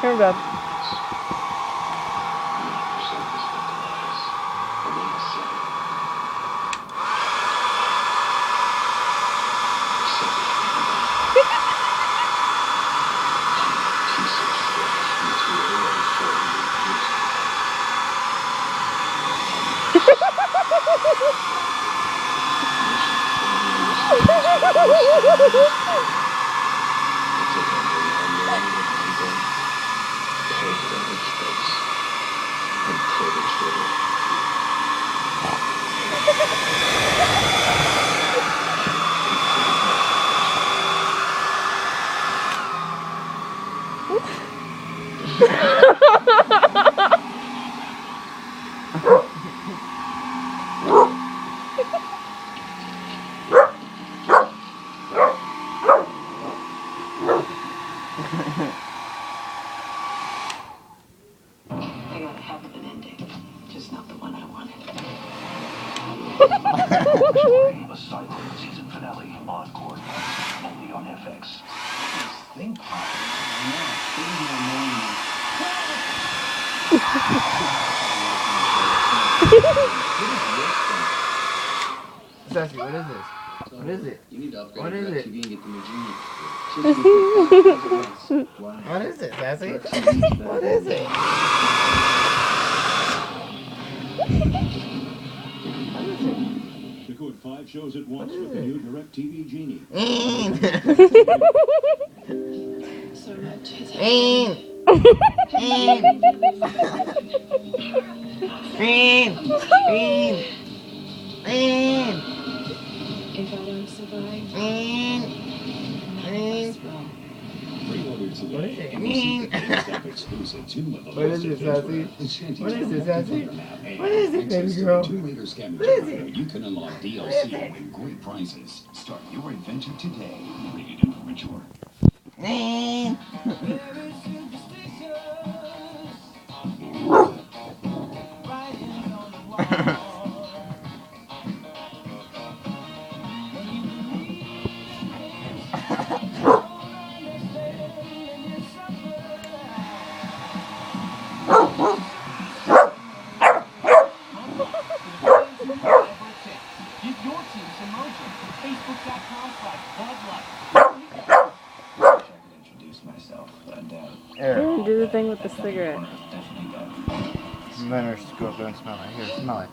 Here we go. I got a heck of an ending, just not the one I wanted. A silent season finale, Encore, only on FX. Think Sassy, what is this? What is it? You need to upgrade What is your it? TV and get the new Genie. What is it, Sassy? What is it? Record 5 shows at once with the new DirecTV Genie. So much has If I don't survive, Pre-order today. What is it? GameStop exclusive 2 of the What is it, Sassy? What is it, Sassy? What is it, baby girl? 2-liter scavenger What is hunt where it? you can unlock What DLC is it? and win great prizes. Start your adventure today. Rated for mature. Get your team's emoji. Facebook.com/Budlight. I can introduce myself, but Do the thing with the cigarette. Let her just go up there and smell it. Here, smell it.